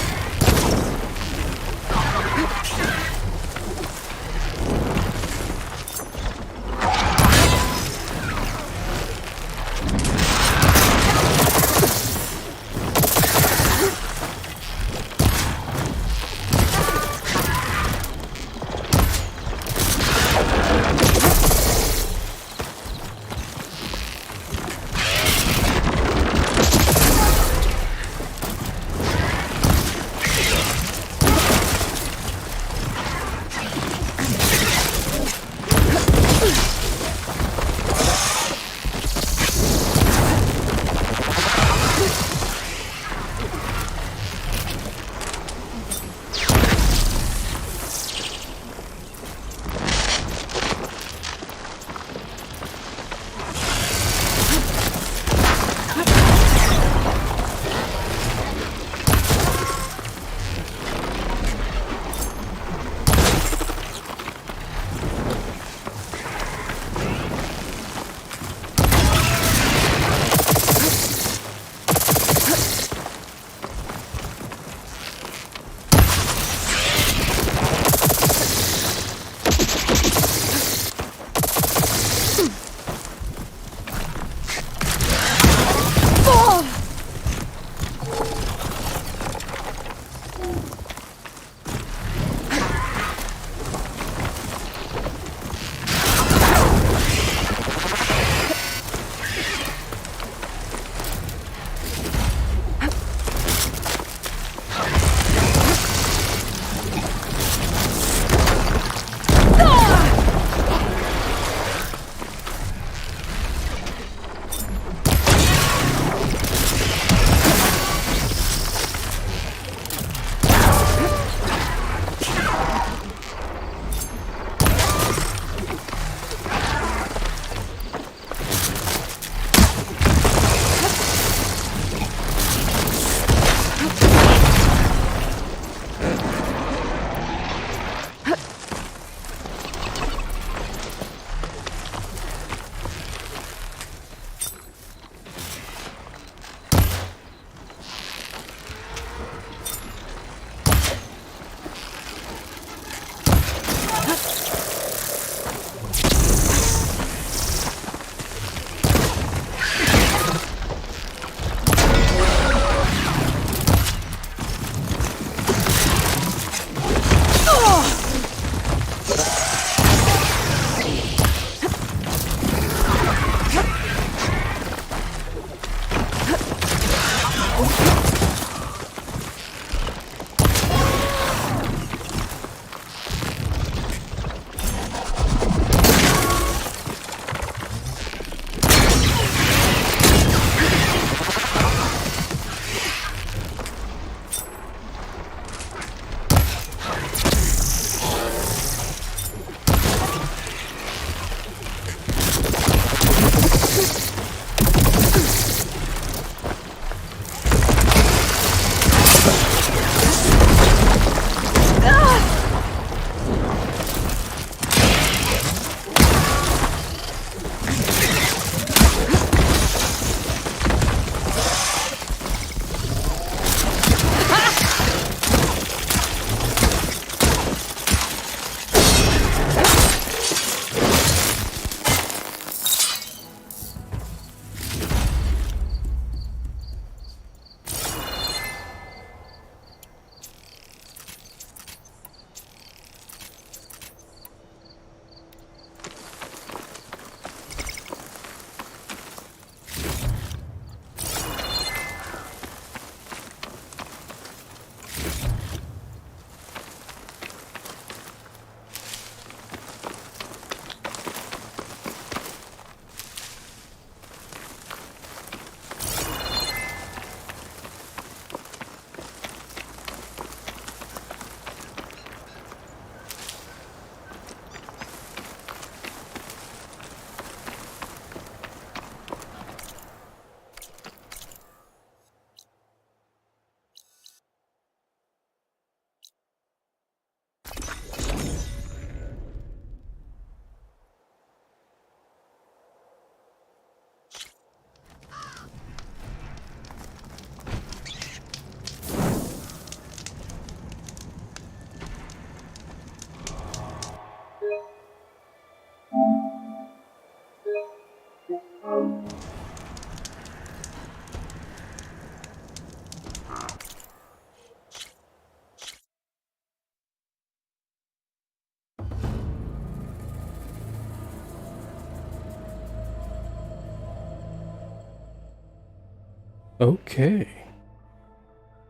Okay,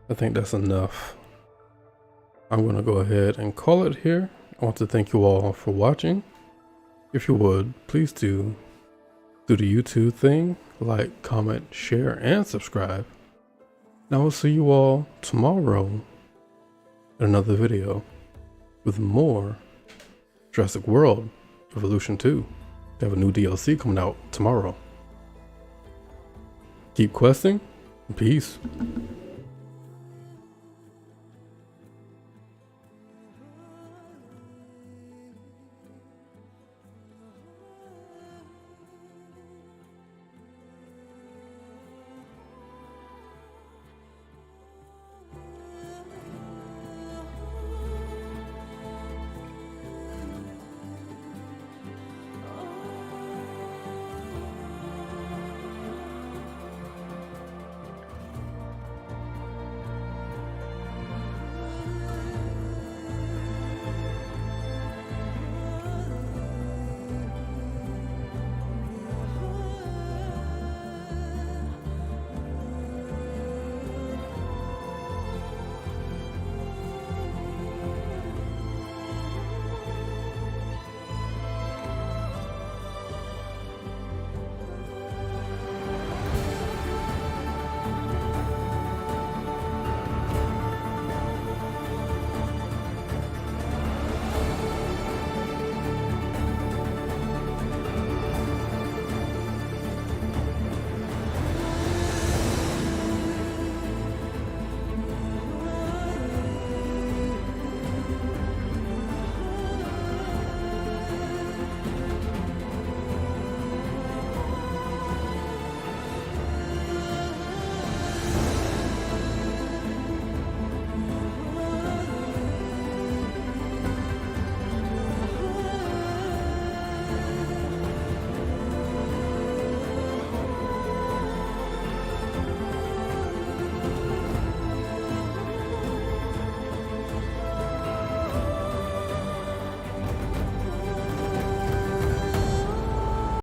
I think that's enough. I'm gonna go ahead and call it here. I want to thank you all for watching. If you would, please do the YouTube thing, like, comment, share, and subscribe. And I will see you all tomorrow in another video with more Jurassic World Evolution 2. They have a new DLC coming out tomorrow. Keep questing. Peace.